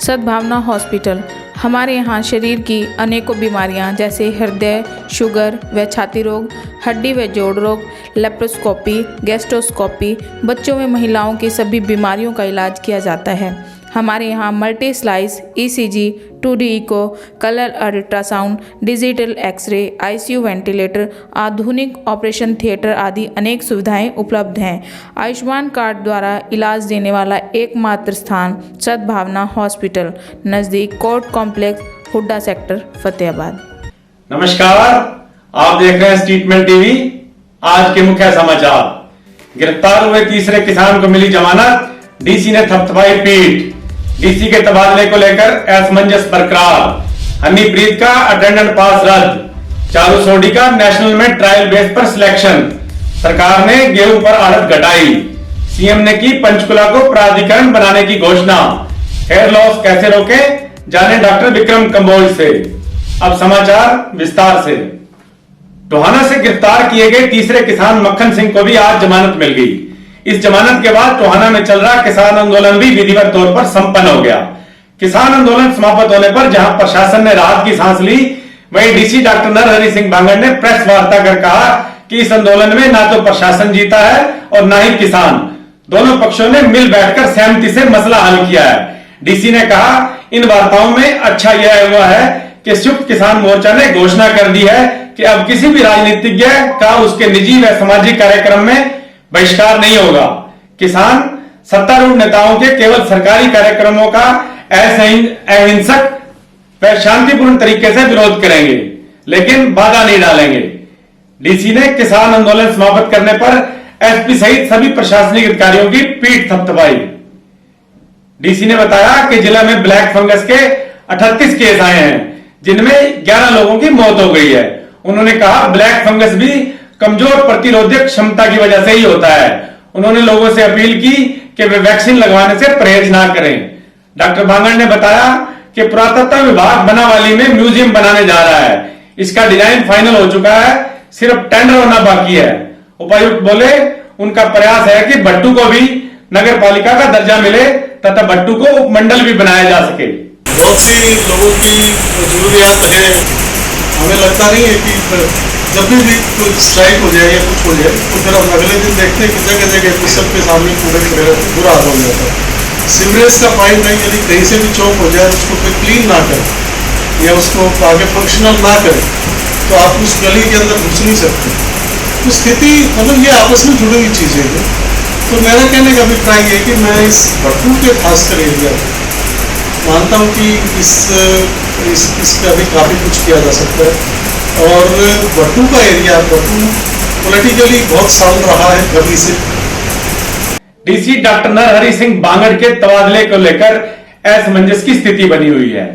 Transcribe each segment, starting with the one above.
सद्भावना हॉस्पिटल। हमारे यहाँ शरीर की अनेकों बीमारियाँ जैसे हृदय, शुगर व छाती रोग, हड्डी व जोड़ रोग, लेप्रोस्कोपी, गैस्ट्रोस्कोपी, बच्चों में महिलाओं की सभी बीमारियों का इलाज किया जाता है। हमारे यहाँ multi slice, ECG, 2D echo, colour ultrasound, digital X ray, ICU ventilator, आधुनिक ऑपरेशन थिएटर आदि अनेक सुविधाएं उपलब्ध हैं। आयुष्मान कार्ड द्वारा इलाज देने वाला एकमात्र स्थान सद्भावना हॉस्पिटल, नज़दीक court complex, Hooda sector, Fatehabad. नमस्कार, आप देख रहे हैं स्टेटमेंट टीवी। आज के मुख्य समाचार। गिरफ्तार हुए तीसरे किसान को मिली जमानत, डीसी ने थपथपाई पीठ। डीसी के तबादले को लेकर असमंजस बरकरार। हनीप्रीत का अटेंडेंट पास रद्द। चारू सोडी का नेशनल में ट्रायल बेस पर सिलेक्शन। सरकार ने गेहूं पर आड़त घटाई। सीएम ने की पंचकुला को प्राधिकरण बनाने की घोषणा। हेयर लॉस कैसे रोके, जाने डॉक्टर विक्रम कंबोज से। अब समाचार विस्तार से। टोहाना से गिरफ्तार किए गए तीसरे किसान मक्खन सिंह को भी आज जमानत मिल गई। इस जमानत के बाद टोहाना में चल रहा किसान आंदोलन भी विधिवत तौर पर संपन्न हो गया। किसान आंदोलन समाप्त होने पर जहां प्रशासन ने राहत की सांस ली, वहीं डीसी डॉक्टर नरहरि सिंह बांगड़ ने प्रेस वार्ता कर कहा कि इस आंदोलन में ना तो प्रशासन जीता है और ना ही किसान। दोनों पक्षों ने मिल बैठकर सहमति से मसला हल किया है। डीसी ने कहा, इन वार्ताओं में अच्छा यह हुआ है कि संयुक्त किसान मोर्चा ने घोषणा कर दी है कि अब किसी भी राजनीतिज्ञ का उसके निजी व सामाजिक कार्यक्रम में बहिष्कार नहीं होगा। किसान सत्तारूढ़ नेताओं के केवल सरकारी कार्यक्रमों का अहिंसक व शांतिपूर्ण तरीके से विरोध करेंगे, लेकिन बाधा नहीं डालेंगे। डीसी ने किसान आंदोलन समाप्त करने पर एसपी सहित सभी प्रशासनिक अधिकारियों की पीठ थपथपाई। डीसी ने बताया कि जिला में ब्लैक फंगस के 38 केस आए हैं, जिनमें 11 लोगों की मौत हो गई है। उन्होंने कहा, ब्लैक फंगस भी कमजोर प्रतिरोधक क्षमता की वजह से ही होता है। उन्होंने लोगों से अपील की कि वे वैक्सीन लगवाने से परहेज ना करें। डॉक्टर बांगड़ ने बताया कि पुरातत्व विभाग बनावाली में म्यूजियम बनाने जा रहा है। इसका डिजाइन फाइनल हो चुका है, सिर्फ टेंडर होना बाकी है। उपायुक्त बोले, उनका प्रयास है कि भट्टू को भी नगर पालिका का दर्जा मिले तथा भट्टू को उपमंडल भी बनाया जा सके। बहुत सी लोगों की जरूरियात है। हमें लगता नहीं है कि जब भी कोई स्ट्राइक हो जाए या कुछ हो जाए तो फिर हम अगले दिन देखते हैं कि जगह जगह सबके सामने कूड़े खड़े रहते, बुरा हाल हो जाता है। सीवरेज का पाइप लाइन यदि कहीं से भी चौक हो जाए, उसको फिर क्लीन ना करें या उसको आगे फंक्शनल ना करें तो आप उस गली के अंदर घुस नहीं सकते। तो स्थिति मतलब ये आपस में जुड़ी हुई चीज़ें हैं। तो मेरा कहने का अभिप्राय है कि मैं इस भट्टू के खासकर एरिया मानता हूँ कि इस पर अभी काफ़ी कुछ किया जा सकता है। और भट्टू का एरिया, भट्टू पॉलिटिकली बहुत साउंड रहा है कभी से। डीसी डॉक्टर नरहरि सिंह बांगड़ के तबादले को लेकर असमंजस की स्थिति बनी हुई है।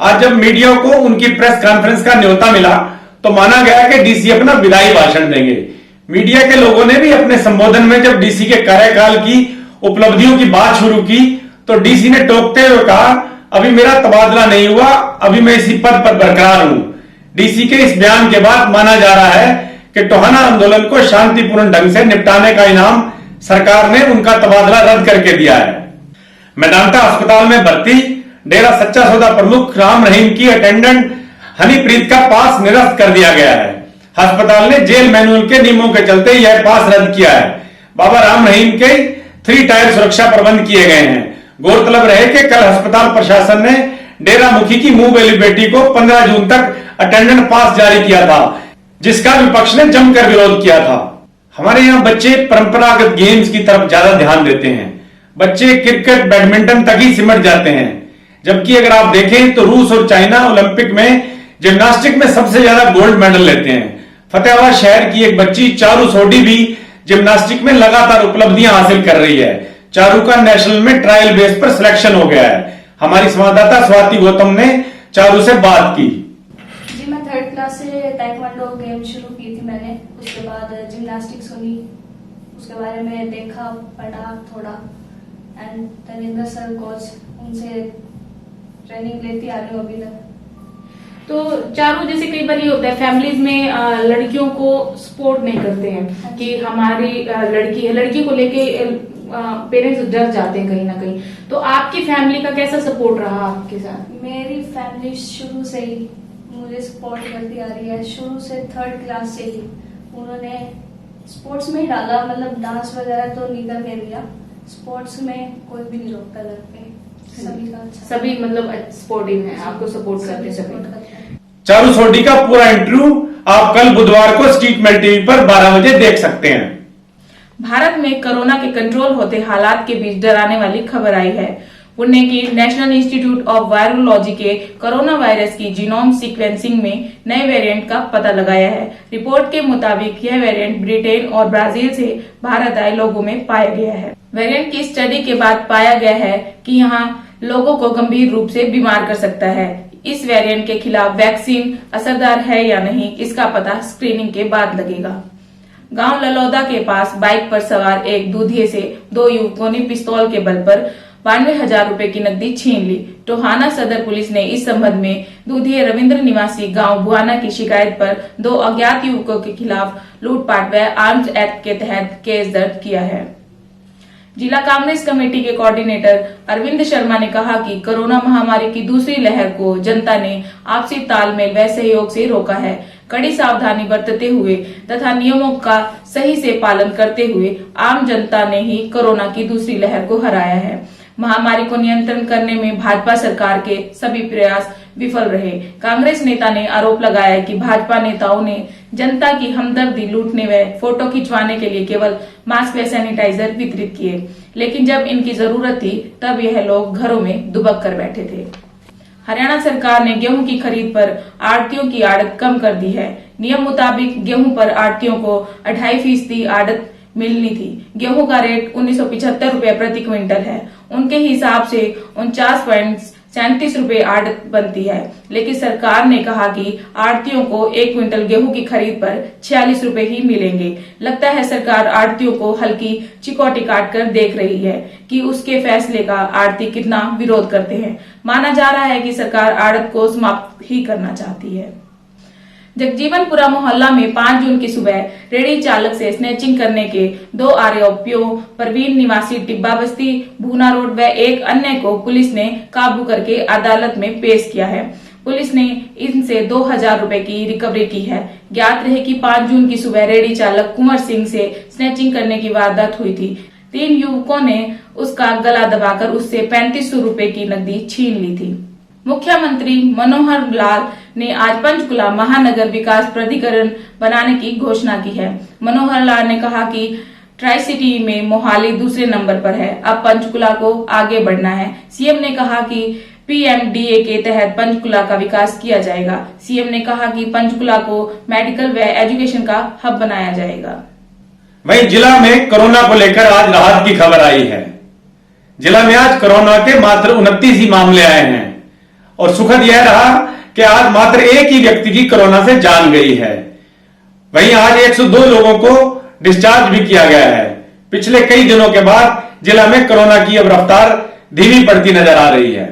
आज जब मीडिया को उनकी प्रेस कॉन्फ्रेंस का न्योता मिला तो माना गया कि डीसी अपना विदाई भाषण देंगे। मीडिया के लोगों ने भी अपने संबोधन में जब डीसी के कार्यकाल की उपलब्धियों की बात शुरू की तो डीसी ने टोकते हुए कहा, अभी मेरा तबादला नहीं हुआ, अभी मैं इसी पद पर बरकरार हूं। डीसी के इस बयान के बाद माना जा रहा है कि टोहाना आंदोलन को शांतिपूर्ण ढंग से निपटाने का इनाम सरकार ने उनका तबादला रद्द करके दिया है। मेदांता अस्पताल में भर्ती डेरा सच्चा सौदा प्रमुख राम रहीम की अटेंडेंट हनीप्रीत का पास निरस्त कर दिया गया है। अस्पताल ने जेल मैनुअल के नियमों के चलते यह पास रद्द किया है। बाबा राम रहीम के 3 टायर सुरक्षा प्रबंध किए गए हैं। गौरतलब रहे कि कल अस्पताल प्रशासन ने डेरा मुखी की मुंह बेली बेटी को 15 जून तक अटेंडेंट पास जारी किया था, जिसका विपक्ष ने जमकर विरोध किया था। हमारे यहाँ बच्चे परंपरागत गेम्स की तरफ ज्यादा ध्यान देते हैं। बच्चे क्रिकेट, बैडमिंटन तक ही सिमट जाते हैं, जबकि अगर आप देखें तो रूस और चाइना ओलंपिक में जिम्नास्टिक में सबसे ज्यादा गोल्ड मेडल लेते हैं। फतेहाबाद शहर की एक बच्ची चारू सोडी भी जिम्नास्टिक में लगातार उपलब्धियां हासिल कर रही है। चारू का नेशनल में ट्रायल बेस पर सिलेक्शन हो गया है। हमारी संवाददाता स्वाति गौतम ने चारू से बात की। जी, मैं 3rd क्लास से ताइक्वांडो गेम शुरू की थी मैंने। उसके बाद जिम्नास्टिक सुनी, उसके बारे में देखा, पढ़ा थोड़ा। एंड तनिंदर सर कोच, उनसे ट्रेनिंग लेती आ रही हूँ अभी तक। तो चारू, जैसे कई बार ये होता है फैमिलीज में लड़कियों को सपोर्ट नहीं करते हैं कि हमारी लड़की है, लड़की को लेके पेरेंट्स डर जाते हैं कहीं ना कहीं, तो आपकी फैमिली का कैसा सपोर्ट रहा आपके साथ? मेरी फैमिली शुरू से ही मुझे सपोर्ट करती आ रही है, शुरू से 3rd क्लास से ही उन्होंने स्पोर्ट्स में ही डाला, मतलब डांस वगैरह तो नहीं करने दिया, स्पोर्ट्स में कोई भी नहीं रोकता घर पे, सभी का अच्छा, सभी मतलब सपोर्टिव हैं, आपको सपोर्ट करते सभी हैं सपोर्ट सभी। करते हैं। चारू सोडी का पूरा इंटरव्यू आप कल बुधवार को स्टेटमेंट टीवी पर 12 बजे देख सकते हैं। भारत में कोरोना के कंट्रोल होते हालात के बीच डराने वाली खबर आई है। पुणे की नेशनल इंस्टीट्यूट ऑफ वायरोलॉजी के कोरोना वायरस की जीनोम सीक्वेंसिंग में नए वेरिएंट का पता लगाया है। रिपोर्ट के मुताबिक यह वेरिएंट ब्रिटेन और ब्राजील से भारत आए लोगों में पाया गया है। वेरिएंट की स्टडी के बाद पाया गया है कि यहाँ लोगों को गंभीर रूप से बीमार कर सकता है। इस वेरिएंट के खिलाफ वैक्सीन असरदार है या नहीं, इसका पता स्क्रीनिंग के बाद लगेगा। गांव ललौदा के पास बाइक पर सवार एक दूधिये से 2 युवकों ने पिस्तौल के बल पर 92,000 रुपए की नकदी छीन ली। टोहाना सदर पुलिस ने इस संबंध में दूधिये रविंद्र निवासी गांव बुआना की शिकायत पर 2 अज्ञात युवकों के खिलाफ लूटपाट व आर्म्स एक्ट के तहत केस दर्ज किया है। जिला कांग्रेस कमेटी के कोऑर्डिनेटर अरविंद शर्मा ने कहा कि कोरोना महामारी की दूसरी लहर को जनता ने आपसी तालमेल व सहयोग से रोका है। कड़ी सावधानी बरतते हुए तथा नियमों का सही से पालन करते हुए आम जनता ने ही कोरोना की दूसरी लहर को हराया है। महामारी को नियंत्रण करने में भाजपा सरकार के सभी प्रयास विफल रहे। कांग्रेस नेता ने आरोप लगाया कि भाजपा नेताओं ने जनता की हमदर्दी लूटने व फोटो खिंचवाने के लिए केवल मास्क व सैनिटाइजर वितरित किए, लेकिन जब इनकी जरूरत थी तब यह लोग घरों में दुबक कर बैठे थे। हरियाणा सरकार ने गेहूं की खरीद पर आढ़तियों की आड़त कम कर दी है। नियम मुताबिक गेहूं पर आढ़तियों को 2.5% आड़त मिलनी थी। गेहूं का रेट 1975 रुपए प्रति क्विंटल है। उनके हिसाब से 49.37 रुपए आड़त बनती है, लेकिन सरकार ने कहा कि आढ़तियों को 1 क्विंटल गेहूं की खरीद पर 46 रुपए ही मिलेंगे। लगता है सरकार आढ़तियों को हल्की चिकोटी काट कर देख रही है कि उसके फैसले का आढ़ती कितना विरोध करते हैं। माना जा रहा है कि सरकार आड़त को समाप्त ही करना चाहती है। जगजीवनपुरा मोहल्ला में 5 जून की सुबह रेडी चालक से स्नैचिंग करने के 2 आरोपियों परवीन निवासी टिब्बा बस्ती भूना रोड व एक अन्य को पुलिस ने काबू करके अदालत में पेश किया है। पुलिस ने इनसे 2,000 रुपए की रिकवरी की है। ज्ञात रहे कि 5 जून की सुबह रेडी चालक कुंवर सिंह से स्नैचिंग करने की वारदात हुई थी। 3 युवकों ने उसका गला दबाकर उससे 3500 रुपए की नकदी छीन ली थी। मुख्यमंत्री मनोहर लाल ने आज पंचकुला महानगर विकास प्राधिकरण बनाने की घोषणा की है। मनोहर लाल ने कहा कि ट्राई सिटी में मोहाली दूसरे नंबर पर है, अब पंचकुला को आगे बढ़ना है। सीएम ने कहा कि PMDA के तहत पंचकुला का विकास किया जाएगा। सीएम ने कहा कि पंचकुला को मेडिकल व एजुकेशन का हब बनाया जाएगा। वहीं जिला में कोरोना को लेकर आज राहत की खबर आई है। जिला में आज कोरोना के मात्र 29 ही मामले आए हैं और सुखद यह रहा कि आज मात्र एक ही व्यक्ति की कोरोना से जान गई है। वहीं आज 102 लोगों को डिस्चार्ज भी किया गया है। पिछले कई दिनों के बाद जिला में कोरोना की अब रफ्तार धीमी पड़ती नजर आ रही है।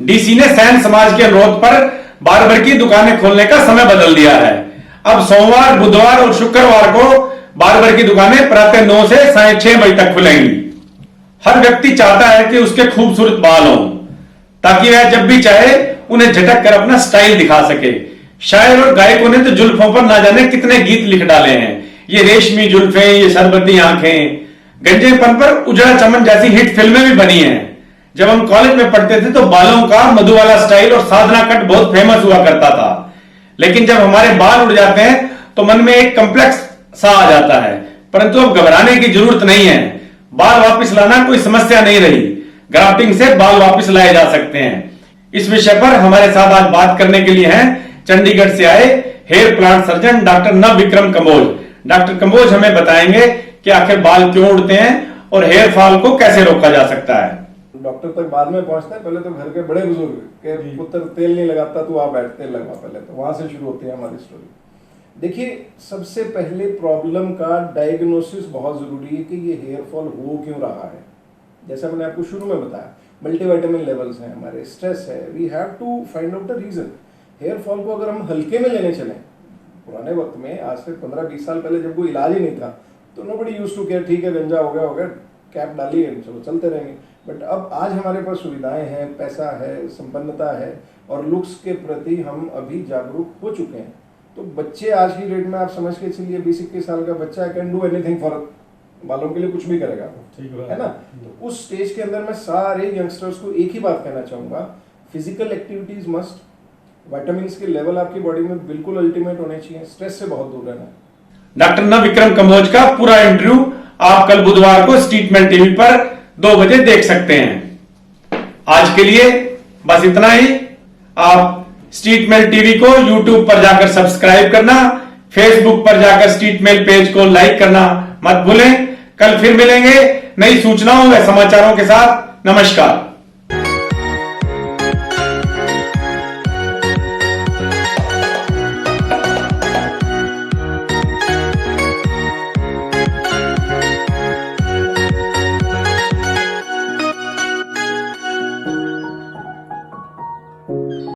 डीसी ने सैन समाज के अनुरोध पर बार्बर की दुकानें खोलने का समय बदल दिया है। अब सोमवार, बुधवार और शुक्रवार को बार्बर की दुकानें प्रातः 9 से 6:30 बजे तक खुलेंगी। हर व्यक्ति चाहता है कि उसके खूबसूरत बाल हों, ताकि वह जब भी चाहे उन्हें झटक कर अपना स्टाइल दिखा सके। शायर और गायकों ने तो जुल्फों पर ना जाने कितने गीत लिख डाले हैं। ये रेशमी जुल्फें, ये शरबती आंखें, गंजेपन पर उजड़ा चमन जैसी हिट फिल्में भी बनी हैं। जब हम कॉलेज में पढ़ते थे तो बालों का मधुबाला स्टाइल और साधना कट बहुत फेमस हुआ करता था, लेकिन जब हमारे बाल उड़ जाते हैं तो मन में एक कॉम्प्लेक्स सा आ जाता है। परंतु अब घबराने की जरूरत नहीं है। बाल वापस लाना कोई समस्या नहीं रही। ग्राफ्टिंग से बाल वापस लाए जा सकते हैं। इस विषय पर हमारे साथ आज बात करने के लिए हैं चंडीगढ़ से आए हेयर प्लांट सर्जन डॉक्टर नव विक्रम कंबोज। डॉक्टर कंबोज हमें बताएंगे कि आखिर बाल क्यों उड़ते हैं और हेयर फॉल को कैसे रोका जा सकता है। डॉक्टर तक बाद में पहुंचता है, पहले तो घर के बड़े बुजुर्ग के पुत्र तेल नहीं लगाता तो आप बैठ तेल लगवा, पहले तो वहां से शुरू होती है हमारी स्टोरी। देखिए, सबसे पहले प्रॉब्लम का डायग्नोसिस बहुत जरूरी है कि ये हेयर फॉल हो क्यों रहा है। जैसा मैंने आपको शुरू में बताया, मल्टीविटामिन लेवल्स हैं हमारे, स्ट्रेस है, we have to find out the reason. Hair fall को अगर हम हल्के में लेने चलें, पुराने वक्त में आज से 15-20 साल पहले जब कोई इलाज ही नहीं था तो नोबडी यूज्ड टू केयर, ठीक है गंजा हो गया कैप डाली है, चलो चलते रहेंगे। बट अब आज हमारे पास सुविधाएं हैं, पैसा है, संपन्नता है और लुक्स के प्रति हम अभी जागरूक हो चुके हैं। तो बच्चे आज की डेट में आप समझ के चलिए 20-21 साल का बच्चा कैन डू एनीथिंग फॉर बालों के लिए कुछ भी करेगा, है ना। तो उस स्टेज के अंदर मैं सारे यंगस्टर्स को एक ही बात कहना चाहूंगा, फिजिकल एक्टिविटीज मस्ट, विटामिन के लेवल आपकी बॉडी में बिल्कुल अल्टीमेट होने चाहिए, स्ट्रेस से बहुत दूर रहना है। डॉक्टर न विक्रम कंबोज का पूरा इंटरव्यू आप कल बुधवार को स्टेटमेंट टीवी पर 2 बजे देख सकते हैं। आज के लिए बस इतना ही। आप स्टेटमेंट टीवी को यूट्यूब पर जाकर सब्सक्राइब करना, फेसबुक पर जाकर स्टेटमेंट पेज को लाइक करना मत भूलें। कल फिर मिलेंगे नई सूचनाओं व समाचारों के साथ। नमस्कार।